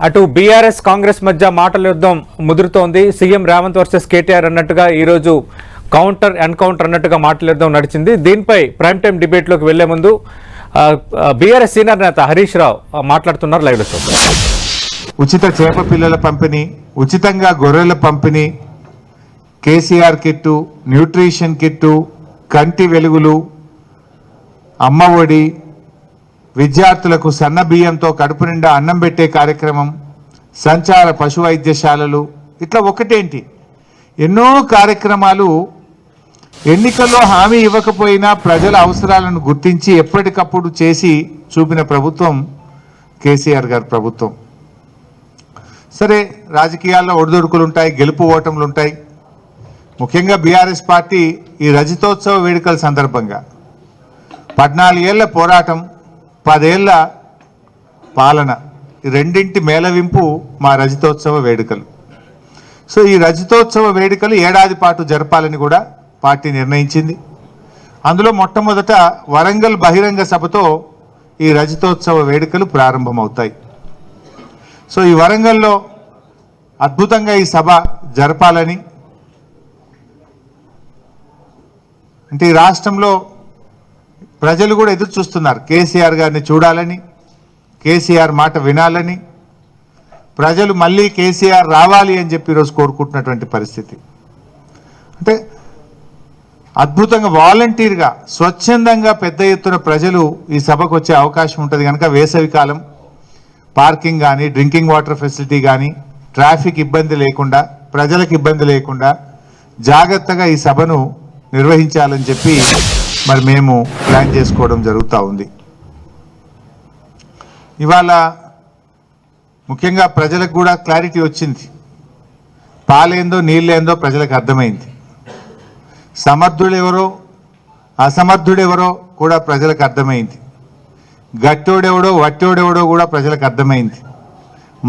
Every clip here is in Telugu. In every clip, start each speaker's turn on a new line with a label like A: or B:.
A: అటు బీఆర్ఎస్ కాంగ్రెస్ మధ్య మాటల యుద్ధం ముదురుతోంది. సీఎం రేవంత్ వర్సెస్ కేటీఆర్ అన్నట్టుగా ఈరోజు ఎన్కౌంటర్ అన్నట్టుగా మాటల యుద్ధం నడిచింది. దీనిపై ప్రైమ్ టైం డిబేట్లోకి వెళ్లే ముందు బీఆర్ఎస్ సీనియర్ నేత హరీష్ రావు మాట్లాడుతున్నారు. లైవ్ లో చూద్దాం.
B: ఉచిత చేప పిల్లల పంపిణీ, ఉచితంగా గొర్రెల పంపిణీ, కేసీఆర్ కిట్టు, న్యూట్రిషన్ కిట్టు, కంటి వెలుగులు, అమ్మ ఒడి, విద్యార్థులకు సన్న బియ్యంతో కడుపు నిండా అన్నం పెట్టే కార్యక్రమం, సంచార పశు వైద్యశాలలు, ఇట్లా ఒకటేంటి ఎన్నో కార్యక్రమాలు ఎన్నికల్లో హామీ ఇవ్వకపోయినా ప్రజల అవసరాలను గుర్తించి ఎప్పటికప్పుడు చేసి చూపిన ప్రభుత్వం కేసీఆర్ గారి ప్రభుత్వం. సరే, రాజకీయాల్లో ఒడిదొడుకులు ఉంటాయి, గెలుపు ఓటములు ఉంటాయి. ముఖ్యంగా బీఆర్ఎస్ పార్టీ ఈ రజతోత్సవ వేడుకల సందర్భంగా 14 ఏళ్ల పోరాటం, 10 ఏళ్ల పాలన, ఈ రెండింటి మేళవింపు మా రజతోత్సవ వేడుకలు. సో ఈ రజతోత్సవ వేడుకలు ఏడాది పాటు జరపాలని కూడా పార్టీ నిర్ణయించింది. అందులో మొట్టమొదట వరంగల్ బహిరంగ సభతో ఈ రజతోత్సవ వేడుకలు ప్రారంభమవుతాయి. సో ఈ వరంగల్లో అద్భుతంగా ఈ సభ జరపాలని, అంటే ఈ రాష్ట్రంలో ప్రజలు కూడా ఎదురు చూస్తున్నారు. కేసీఆర్ గారిని చూడాలని, కేసీఆర్ మాట వినాలని, ప్రజలు మళ్ళీ కేసీఆర్ రావాలి అని చెప్పి ఈరోజు కోరుకుంటున్నటువంటి పరిస్థితి. అంటే అద్భుతంగా వాలంటీర్గా స్వచ్ఛందంగా పెద్ద ఎత్తున ప్రజలు ఈ సభకు వచ్చే అవకాశం ఉంటుంది కనుక వేసవి కాలం పార్కింగ్ కానీ, డ్రింకింగ్ వాటర్ ఫెసిలిటీ కానీ, ట్రాఫిక్ ఇబ్బంది లేకుండా, ప్రజలకు ఇబ్బంది లేకుండా జాగ్రత్తగా ఈ సభను నిర్వహించాలని చెప్పి మరి మేము ప్లాన్ చేసుకోవడం జరుగుతూ ఉంది. ఇవాళ ముఖ్యంగా ప్రజలకు కూడా క్లారిటీ వచ్చింది. పాలేందో నీళ్ళేందో ప్రజలకు అర్థమైంది. సమర్థుడెవరో అసమర్థుడెవరో కూడా ప్రజలకు అర్థమైంది. గట్టోడెవడో వట్టోడెవడో కూడా ప్రజలకు అర్థమైంది.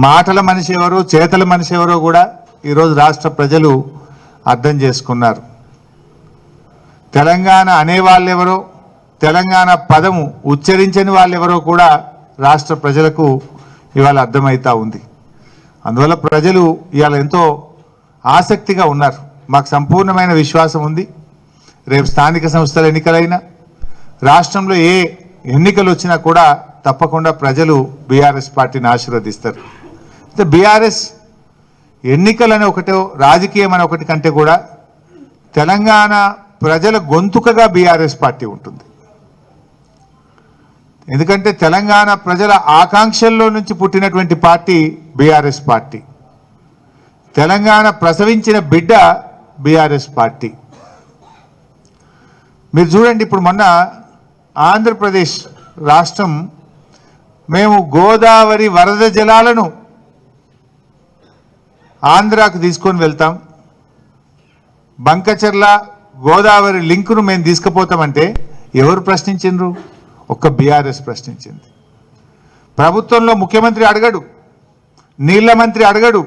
B: మాటల మనిషి ఎవరో చేతల మనిషి ఎవరో కూడా ఈరోజు రాష్ట్ర ప్రజలు అర్థం చేసుకున్నారు. తెలంగాణ అనేవాళ్ళెవరో, తెలంగాణ పదము ఉచ్చరించని వాళ్ళెవరో కూడా రాష్ట్ర ప్రజలకు ఇవాళ అర్థమవుతా ఉంది. అందువల్ల ప్రజలు ఇవాళ ఎంతో ఆసక్తిగా ఉన్నారు. మాకు సంపూర్ణమైన విశ్వాసం ఉంది. రేపు స్థానిక సంస్థల ఎన్నికలైనా, రాష్ట్రంలో ఏ ఎన్నికలు వచ్చినా కూడా తప్పకుండా ప్రజలు బీఆర్ఎస్ పార్టీని ఆశీర్వదిస్తారు. అయితే బీఆర్ఎస్ ఎన్నికలని ఒకటో, రాజకీయం అని ఒకటి కంటే కూడా తెలంగాణ ప్రజల గొంతుకగా బీఆర్ఎస్ పార్టీ ఉంటుంది. ఎందుకంటే తెలంగాణ ప్రజల ఆకాంక్షల్లో నుంచి పుట్టినటువంటి పార్టీ బీఆర్ఎస్ పార్టీ. తెలంగాణ ప్రసవించిన బిడ్డ బీఆర్ఎస్ పార్టీ. మీరు చూడండి, ఇప్పుడు మొన్న ఆంధ్రప్రదేశ్ రాష్ట్రం మేము గోదావరి వరద జలాలను ఆంధ్రాకు తీసుకొని వెళ్తాం, బంకచర్ల గోదావరి లింకును మేము తీసుకుపోతామంటే ఎవరు ప్రశ్నించిండ్రు? ఒక్క బీఆర్ఎస్ ప్రశ్నించింది. ప్రభుత్వంలో ముఖ్యమంత్రి అడగడు, నీళ్ల మంత్రి అడగడు,